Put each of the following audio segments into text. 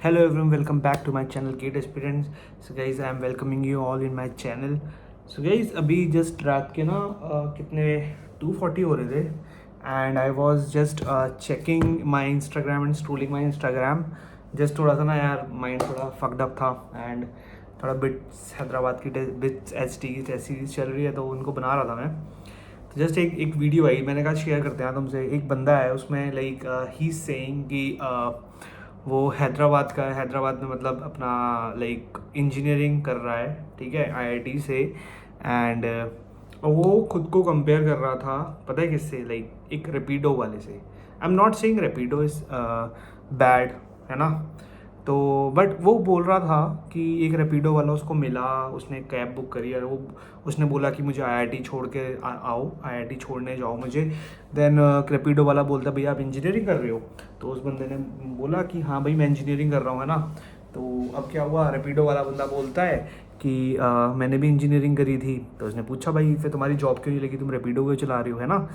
Hello everyone, welcome back to my channel Gate Experience. So guys, I am welcoming you all in my channel. So guys, अभी just रात के ना कितने 2:40 हो रहे थे and I was just checking my Instagram and scrolling my Instagram. Just थोड़ा सा ना यार माइंड थोड़ा fucked up था and थोड़ा बिट्स हैदराबाद की बिट्स एच टी की टेस्ट सीरीज चल रही है तो उनको बना रहा था मैं. तो जस्ट एक वीडियो आई, मैंने कहा शेयर करते हैं तुमसे. एक बंदा है उसमें लाइक ही सेइंग कि वो हैदराबाद का है, हैदराबाद में मतलब अपना लाइक इंजीनियरिंग कर रहा है, ठीक है, आईआईटी से. एंड वो खुद को कंपेयर कर रहा था, पता है किससे, लाइक एक रेपिडो वाले से. आई am not saying Rapido is bad, है ना. तो बट वो बोल रहा था कि एक रेपिडो वाला उसको मिला, उसने कैब बुक करी और वो उसने बोला कि मुझे आईआईटी छोड़ के आओ, आईआईटी छोड़ने जाओ मुझे. देन रेपिडो वाला बोलता भैया आप इंजीनियरिंग कर रहे हो. तो उस बंदे ने बोला कि हाँ भाई मैं इंजीनियरिंग कर रहा हूँ, है ना. तो अब क्या हुआ, रेपिडो वाला बंदा बोलता है कि मैंने भी इंजीनियरिंग करी थी. तो उसने पूछा भाई फिर तुम्हारी जॉब क्यों नहीं लगी, तुम रेपिडो क्यों चला रही हो, है ना.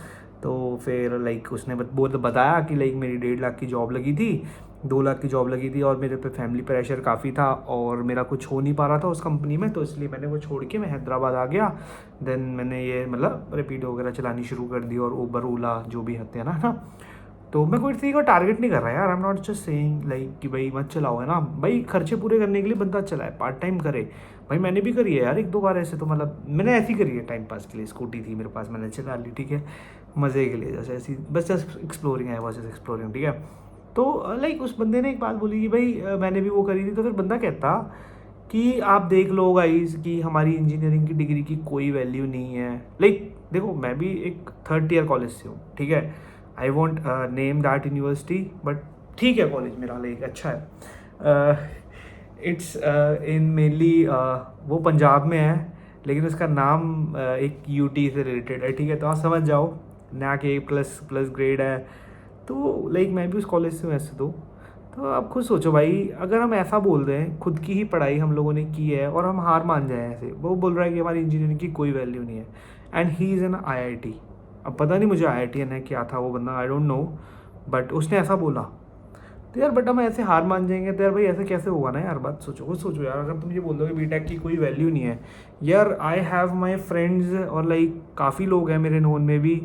तो फिर लाइक उसने बताया कि लाइक मेरी 1.5 लाख की जॉब लगी थी, 2 लाख की जॉब लगी थी और मेरे पे फैमिली प्रेशर काफ़ी था और मेरा कुछ हो नहीं पा रहा था उस कंपनी में, तो इसलिए मैंने वो छोड़ के मैं हैदराबाद आ गया. देन मैंने ये मतलब रेपिडो वगैरह चलानी शुरू कर दी और उबर ओला जो भी होते हैं ना. तो मैं कोई किसी को टारगेट नहीं कर रहा यार, आई am not just saying like कि भाई मत चलाओ, है ना. भाई खर्चे पूरे करने के लिए बंदा चलाए, पार्ट टाइम करे. भाई मैंने भी करी है यार 1-2 बार ऐसे, तो मतलब मैंने ऐसी करी है टाइम पास के लिए. स्कूटी थी मेरे पास, मैंने चला ली, ठीक है, मज़े के लिए, जैसे ऐसी बस जस्ट एक्सप्लोरिंग है, बस जस्ट एक्सप्लोरिंग, ठीक है. तो लाइक उस बंदे ने एक बात बोली कि भाई मैंने भी वो करी थी. तो फिर बंदा कहता कि आप देख लो गाइस कि हमारी इंजीनियरिंग की डिग्री की कोई वैल्यू नहीं है. लाइक देखो मैं भी एक 3rd ईयर कॉलेज से हूँ, ठीक है. I want name that university but ठीक है, कॉलेज मेरा लाइक अच्छा है. इट्स इन मेनली वो पंजाब में है, लेकिन उसका नाम एक यूटी से रिलेटेड है, ठीक है. तो आप समझ जाओ, नैक A++ ग्रेड है. तो लाइक मैं भी उस कॉलेज से हूँ ऐसे. तो आप खुद सोचो भाई, अगर हम ऐसा बोल रहे हैं, खुद की ही पढ़ाई हम लोगों ने की है और हम हार मान जाए ऐसे. वो बोल रहा है कि हमारी इंजीनियरिंग की कोई वैल्यू नहीं है and he is an IIT. अब पता नहीं मुझे आईआईटी है क्या था वो बंदा, आई डोंट नो, बट उसने ऐसा बोला. तो यार बट हम ऐसे हार मान जाएंगे तो यार भाई ऐसे कैसे होगा ना यार. बात सोचो, खुद सोचो यार. अगर तुम ये बोल दो कि बीटेक की कोई वैल्यू नहीं है, यार आई हैव माई फ्रेंड्स और लाइक काफ़ी लोग हैं मेरे नोन में भी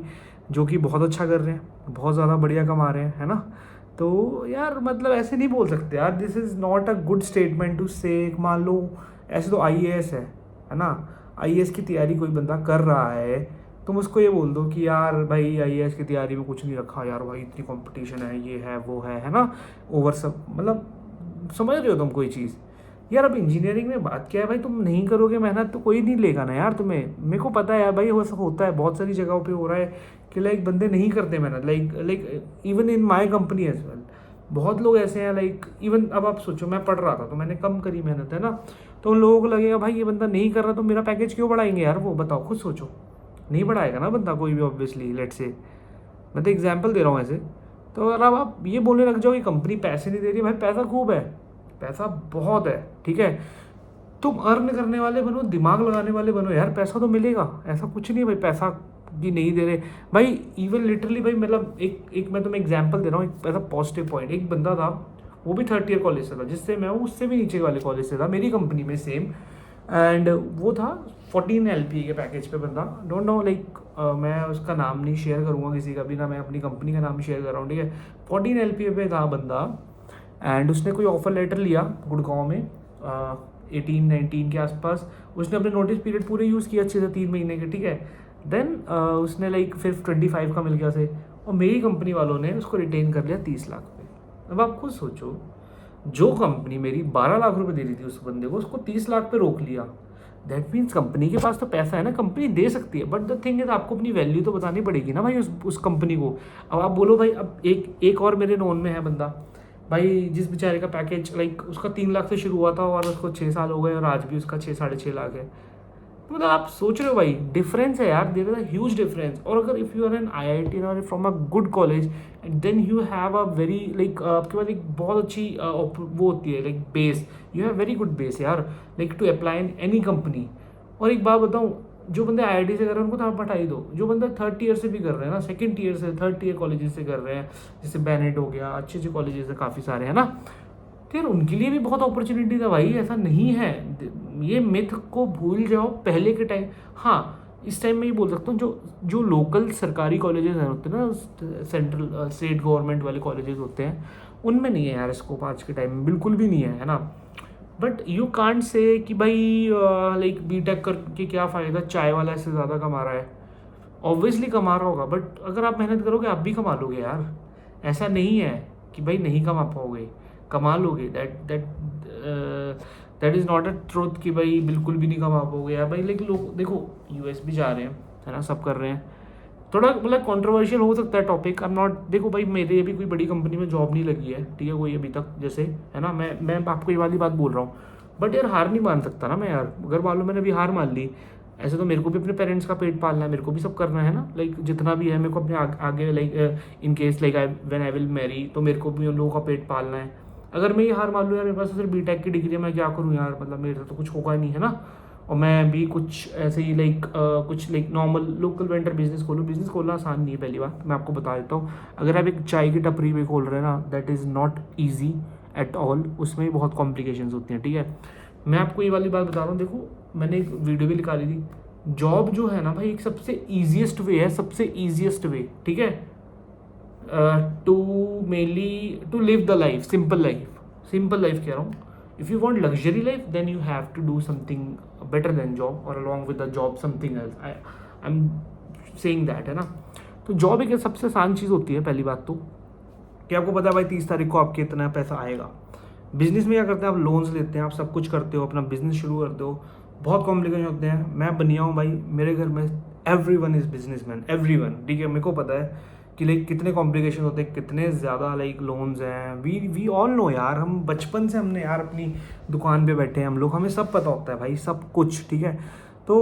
जो कि बहुत अच्छा कर रहे हैं, बहुत ज़्यादा बढ़िया कमा रहे हैं, है ना. तो यार मतलब ऐसे नहीं बोल सकते यार. This is not a good statement to say. मान लो ऐसे तो आईएएस है ना. आईएएस की तैयारी कोई बंदा कर रहा है, तुम उसको ये बोल दो कि यार भाई आईएएस की तैयारी में कुछ नहीं रखा यार, भाई इतनी कंपटीशन है, ये है वो है ना. ओवर सब मतलब समझ रहे हो तुम कोई चीज़. यार अब इंजीनियरिंग में बात क्या है भाई, तुम नहीं करोगे मेहनत तो कोई नहीं लेगा ना यार तुम्हें. मेरे को पता है यार भाई, वो सब होता है बहुत सारी जगहों पे हो रहा है कि लाइक बंदे नहीं करते मेहनत. Like even in my company as well बहुत लोग ऐसे हैं. लाइक इवन अब आप सोचो, मैं पढ़ रहा था तो मैंने कम करी मेहनत, है ना. तो उन लोगों को लगेगा भाई ये बंदा नहीं कर रहा तो मेरा पैकेज क्यों बढ़ाएंगे यार, वो बताओ, खुद सोचो. नहीं बढ़ाएगा ना बंदा कोई भी ऑब्वियसली. लेट से मैं तो एग्जाम्पल दे रहा हूँ ऐसे. तो अगर अब आप ये बोलने लग जाओ कि कंपनी पैसे नहीं दे रही, भाई पैसा खूब है, पैसा बहुत है, ठीक है. तुम अर्न करने वाले बनो, दिमाग लगाने वाले बनो यार, पैसा तो मिलेगा. ऐसा कुछ नहीं है भाई पैसा भी नहीं दे रहे भाई. इवन लिटरली भाई मतलब एक मैं तुम्हें एग्जांपल दे रहा हूँ, एक ऐसा पॉजिटिव पॉइंट. एक बंदा था, वो भी 3rd ईयर कॉलेज से था, जिससे मैं हूँ उससे भी नीचे वाले कॉलेज से था, मेरी कंपनी में सेम. एंड वो था 14 LPA के पैकेज पे बंदा. डोंट नो लाइक मैं उसका नाम नहीं शेयर करूँगा किसी का भी, ना मैं अपनी कंपनी का नाम शेयर कर रहा हूँ, ठीक है. 14 LPA पे था बंदा. एंड उसने कोई ऑफर लेटर लिया गुड़गांव में 18-19 के आसपास. उसने अपने नोटिस पीरियड पूरे यूज़ किया अच्छे से 3 महीने के, ठीक है. देन उसने लाइक फिर 25 का मिल गया से, और मेरी कंपनी वालों ने उसको रिटेन कर लिया 30 लाख पे. अब आप खुद सोचो, जो कंपनी मेरी 12 लाख रुपए दे रही थी उस बंदे को, उसको 30 लाख पे रोक लिया. दैट मीन्स कंपनी के पास तो पैसा है ना, कंपनी दे सकती है. बट द थिंग इज आपको अपनी वैल्यू तो बतानी पड़ेगी ना भाई उस कंपनी को. अब आप बोलो भाई, अब एक और मेरे नोन में है बंदा भाई, जिस बेचारे का पैकेज लाइक उसका 3 लाख से शुरू हुआ था और उसको 6 साल हो गए और आज भी उसका 6-6.5 लाख है. मतलब आप सोच रहे हो भाई, डिफरेंस है यार, there is a huge difference. और अगर if you are an IIT और from a good college and then you have a very like आपके पास एक बहुत अच्छी वो होती है like base, you have very good base यार, like to apply in any company. और एक बात बताऊँ, जो बंदे आईआईटी से कर रहे हैं उनको तो आप हटाई दो. जो बंदा 3rd ईयर से भी कर रहे हैं ना, 2nd ईयर से 3rd ईयर कॉलेजेस से कर रहे हैं, जैसे बैनेट हो गया, अच्छे अच्छे कॉलेजेस है काफ़ी सारे, है ना. तो यार उनके लिए भी बहुत अपॉर्चुनिटी था भाई, ऐसा नहीं है। ये मिथ को भूल जाओ पहले के टाइम। हाँ, इस टाइम में ये बोल सकता हूँ, जो जो लोकल सरकारी कॉलेजेस हैं होते हैं ना, सेंट्रल स्टेट गवर्नमेंट वाले कॉलेजेस होते हैं, उनमें नहीं है यार स्कोप आज के टाइम में, बिल्कुल भी नहीं है ना। बट यू कांट से कि भाई लाइक बीटेक करके क्या फ़ायदा, चाय वाला इससे ज़्यादा कमा रहा है। ऑब्वियसली कमा रहा होगा, बट अगर आप मेहनत करोगे आप भी कमा लोगे यार। ऐसा नहीं है कि भाई नहीं कमा पाओगे, कमा लोगे। That that that is not a truth कि भाई बिल्कुल भी नहीं कमा पाओगे यार भाई। लेकिन लोग देखो यूएस भी जा रहे हैं, है ना, सब कर रहे हैं। थोड़ा मतलब कंट्रोवर्शियल हो सकता है टॉपिक, आई एम नॉट, देखो भाई मेरे अभी कोई बड़ी कंपनी में जॉब नहीं लगी है, ठीक है, कोई अभी तक, जैसे है ना, मैं आपको ये वाली बात बोल रहा हूँ। बट यार हार नहीं मान सकता ना मैं यार, अगर मान लो मैंने अभी हार मान ली, ऐसे तो मेरे को भी अपने पेरेंट्स का पेट पालना है, मेरे को भी सब करना है ना, लाइक जितना भी है मेरे को अपने आगे like in case like when I will marry, तो मेरे को भी उन लोगों का पेट पालना है। अगर मैं ये हार मान लूँ यार मेरे पास तो सिर्फ बीटेक की डिग्री है, मैं क्या करूँ यार, मतलब मेरे से तो कुछ होगा नहीं, है ना। और मैं भी कुछ ऐसे ही लाइक कुछ like normal local vendor business खोलूँ। बिजनेस खोलना आसान नहीं है, पहली बात मैं आपको बता देता हूँ। अगर आप एक चाय की टपरी भी खोल रहे हैं ना, that is not easy at all, उसमें भी बहुत कॉम्प्लिकेशंस होती हैं, ठीक है। मैं आपको ये वाली बात बता रहा हूँ, देखो मैंने एक वीडियो भी निकाली थी, जॉब जो है ना भाई एक सबसे ईजिएस्ट वे है, सबसे ईजिएस्ट वे, ठीक है, to mainly to live the life, simple life, simple life कह रहा हूँ। If you want luxury life then you have to do something better than job, और along with the job something else, I am saying that, है ना। तो job एक सबसे आसान चीज़ होती है, पहली बात तो कि आपको पता है भाई 30 तारीख को आपके इतना पैसा आएगा। बिजनेस में क्या करते हैं, आप लोन्स लेते हैं, आप सब कुछ करते हो, अपना बिजनेस शुरू करते हो, बहुत कॉम्प्लिकेशन होते हैं। मैं बनिया हूँ भाई, मेरे घर में every one is business man, every one, ठीक है। मेरे को पता है कि लाइक कितने कॉम्प्लिकेशन होते हैं, कितने ज़्यादा लाइक लोन्स हैं। वी ऑल नो यार, हम बचपन से हमने यार अपनी दुकान पे बैठे हैं हम लोग, हमें सब पता होता है भाई, सब कुछ, ठीक है। तो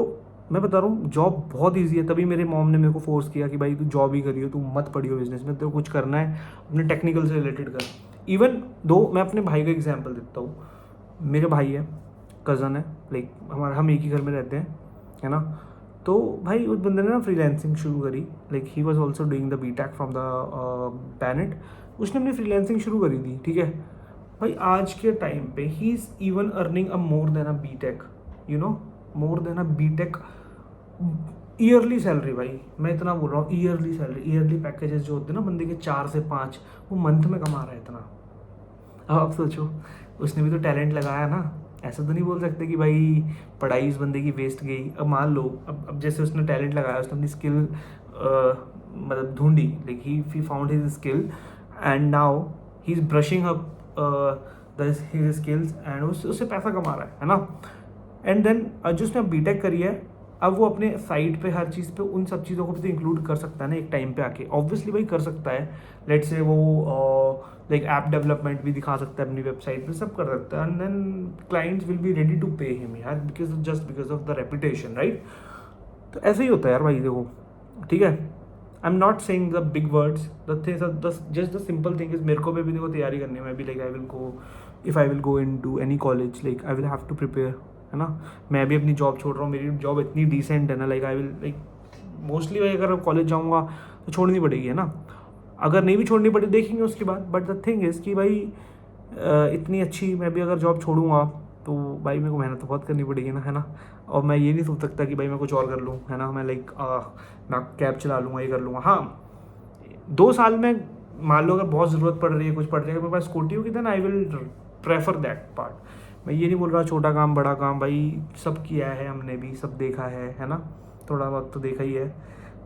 मैं बता रहा हूँ जॉब बहुत ईजी है, तभी मेरे मॉम ने मेरे को फोर्स किया कि भाई तू जॉब ही करियो, तू मत पढ़ियो बिजनेस में, तो कुछ करना है अपने टेक्निकल से रिलेटेड कर। इवन दो मैं अपने भाई का एग्जांपल देता हूँ, मेरे भाई है, कज़न है, लाइक हम एक ही घर में रहते हैं, है ना। तो भाई उस बंदे ने ना फ्रीलांसिंग शुरू करी, like he was also doing the BTech from the Bennett, उसने अपनी फ्रीलांसिंग शुरू करी थी, ठीक है। भाई आज के टाइम पे he is even earning a more than a BTech, you know, more than a BTech yearly salary. भाई मैं इतना बोल रहा हूँ, ईयरली सैलरी, ईयरली पैकेजेस जो होते हैं ना बंदे के 4 से 5, वो मंथ में कमा रहा है इतना। अब आप सोचो, उसने भी तो टैलेंट लगाया ना, ऐसा तो नहीं बोल सकते कि भाई पढ़ाई इस बंदे की वेस्ट गई। अब मान लो, अब जैसे उसने टैलेंट लगाया, उसने अपनी स्किल मतलब ढूंढी, like he found his skill and now he is brushing up his skills and उससे पैसा कमा रहा है ना। एंड देन जो उसने बीटेक करी है, अब वो अपने साइट पे हर चीज़ पे उन सब चीज़ों को भी तो इंक्लूड कर सकता है ना एक टाइम पे आके, ऑब्वियसली भाई कर सकता है। लेट से वो लाइक ऐप डेवलपमेंट भी दिखा सकता है अपनी वेबसाइट पे, सब कर सकता है, and then clients will be ready to pay him यार, because just because of the reputation, right. तो ऐसे ही होता है यार भाई, देखो, ठीक है। I am not saying the big words, the thing just the simple thing is, मेरे को भी देखो तैयारी करनी है, मैं भी like I will go, if I will go into any college, like I will have to prepare, है ना। मैं भी अपनी जॉब छोड़ रहा हूँ, मेरी जॉब इतनी डिसेंट है ना, like I will like mostly भाई अगर कॉलेज जाऊँगा तो छोड़नी पड़ेगी, है ना। अगर नहीं भी छोड़नी पड़े देखेंगे उसके बाद, बट द थिंग इज़ कि भाई इतनी अच्छी मैं भी अगर जॉब छोड़ूंगा तो भाई मेरे को मेहनत तो बहुत करनी पड़ेगी ना, है ना। और मैं ये नहीं सोच सकता कि भाई मैं कुछ और कर लूँ, है ना, मैं लाइक मैं कैब चला लूँगा, ये कर लूँगा। हाँ, 2 साल में मान लो अगर बहुत ज़रूरत पड़ रही है, कुछ पड़ रही है, मेरे पास स्कूटी होगी, then I will prefer that part. मैं ये नहीं बोल रहा छोटा काम बड़ा काम, भाई सब किया है हमने भी, सब देखा है ना, थोड़ा बहुत तो देखा ही है।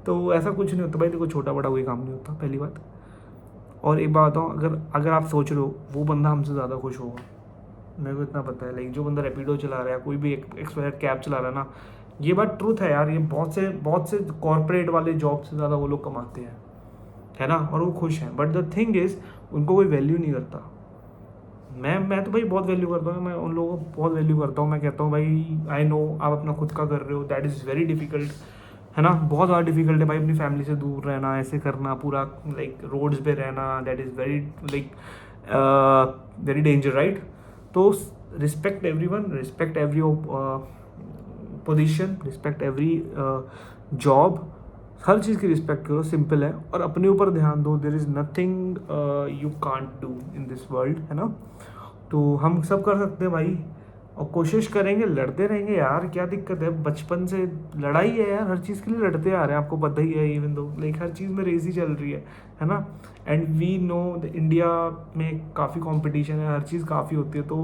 तो ऐसा कुछ नहीं होता भाई, देखो छोटा बड़ा कोई काम नहीं होता, पहली बात। और एक बात बताऊँ, अगर अगर आप सोच रहे हो वो बंदा हमसे ज़्यादा खुश होगा, मेरे को इतना पता है, लाइक जो बंदा रैपिडो चला रहा है, कोई भी एक्सपायर कैब चला रहा है ना, ये बात ट्रूथ है यार, ये बहुत से कॉर्पोरेट वाले जॉब से ज़्यादा वो लोग कमाते हैं, है ना, और वो खुश हैं। बट द थिंग इज़ उनको कोई वैल्यू नहीं करता। मैं तो भाई बहुत वैल्यू करता हूँ, मैं उन लोगों को बहुत वैल्यू करता हूँ। मैं कहता हूँ भाई आई नो आप अपना खुद का कर रहे हो, दैट इज़ वेरी डिफिकल्ट, है ना, बहुत ज़्यादा डिफिकल्ट है भाई, अपनी फैमिली से दूर रहना, ऐसे करना, पूरा लाइक रोड्स पे रहना, that is very like very danger, right. तो respect every one, respect every position, respect every job, हर चीज़ की रिस्पेक्ट करो, सिंपल है। और अपने ऊपर ध्यान दो, there is nothing you can't do in this world, है ना। तो हम सब कर सकते हैं भाई, और कोशिश करेंगे, लड़ते रहेंगे यार, क्या दिक्कत है, बचपन से लड़ाई है यार, हर चीज़ के लिए लड़ते आ रहे हैं, आपको पता ही है, इवन दो लाइक हर चीज़ में रेस ही चल रही है ना। एंड वी नो इंडिया में काफ़ी कंपटीशन है, हर चीज़ काफ़ी होती है, तो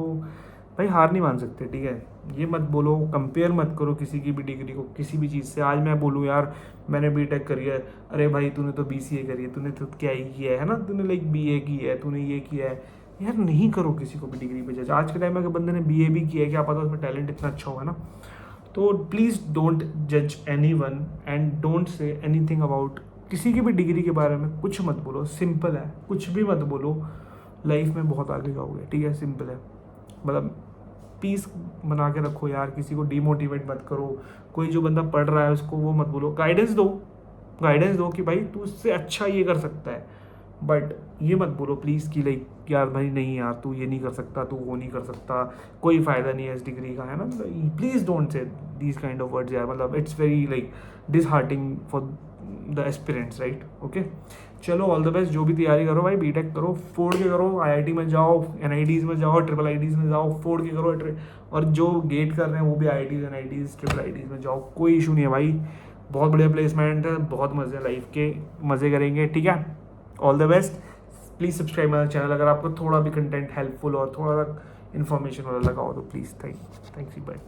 भाई हार नहीं मान सकते, ठीक है। ये मत बोलो, कंपेयर मत करो किसी की भी डिग्री को किसी भी चीज़ से। आज मैं बोलूँ यार मैंने बीटेक करी है, अरे भाई तूने तो बीसीए करी है, तूने तो क्या ही किया है ना, तूने लाइक बीए की है, तूने ये किया है, यार नहीं करो किसी को भी डिग्री पे जज। आज के टाइम में अगर बंदे ने बीए भी किया है, क्या पता उसमें टैलेंट इतना अच्छा होगा ना। तो प्लीज़ डोंट जज any one and don't say any thing about, किसी की भी डिग्री के बारे में कुछ मत बोलो, सिंपल है, कुछ भी मत बोलो, लाइफ में बहुत आगे जाओगे, ठीक है, सिंपल है। मतलब पीस बना के रखो यार, किसी को डीमोटिवेट मत करो, कोई जो बंदा पढ़ रहा है उसको वो मत बोलो, गाइडेंस दो कि भाई तू उससे अच्छा ये कर सकता है, बट ये मत बोलो प्लीज़ कि लाइक यार भाई नहीं यार तू ये नहीं कर सकता, तू वो नहीं कर सकता, कोई फ़ायदा नहीं है इस डिग्री का, है ना। Please don't say these kind of words यार, मतलब it's very like disheartening for the aspirants, right. Okay, चलो ऑल द बेस्ट, जो भी तैयारी करो भाई, बीटेक करो, फोड़ के करो, आईआईटी में जाओ, एनआईटीज़ में जाओ, ट्रिपल आईटीज़ में जाओ, फोड़ के करो, और जो गेट कर रहे हैं वो भी आईआईटीज़ एनआईटीज़ ट्रिपल आईटीज़ में जाओ, कोई इशू नहीं है भाई, बहुत बढ़िया प्लेसमेंट है, बहुत मज़े हैं लाइफ के, मज़े करेंगे, ठीक है। All the best, please subscribe my channel, अगर आपको थोड़ा भी कंटेंट हेल्पफुल और थोड़ा इन्फॉर्मेशन वाला लगा हो तो प्लीज़, थैंक्स, बाय।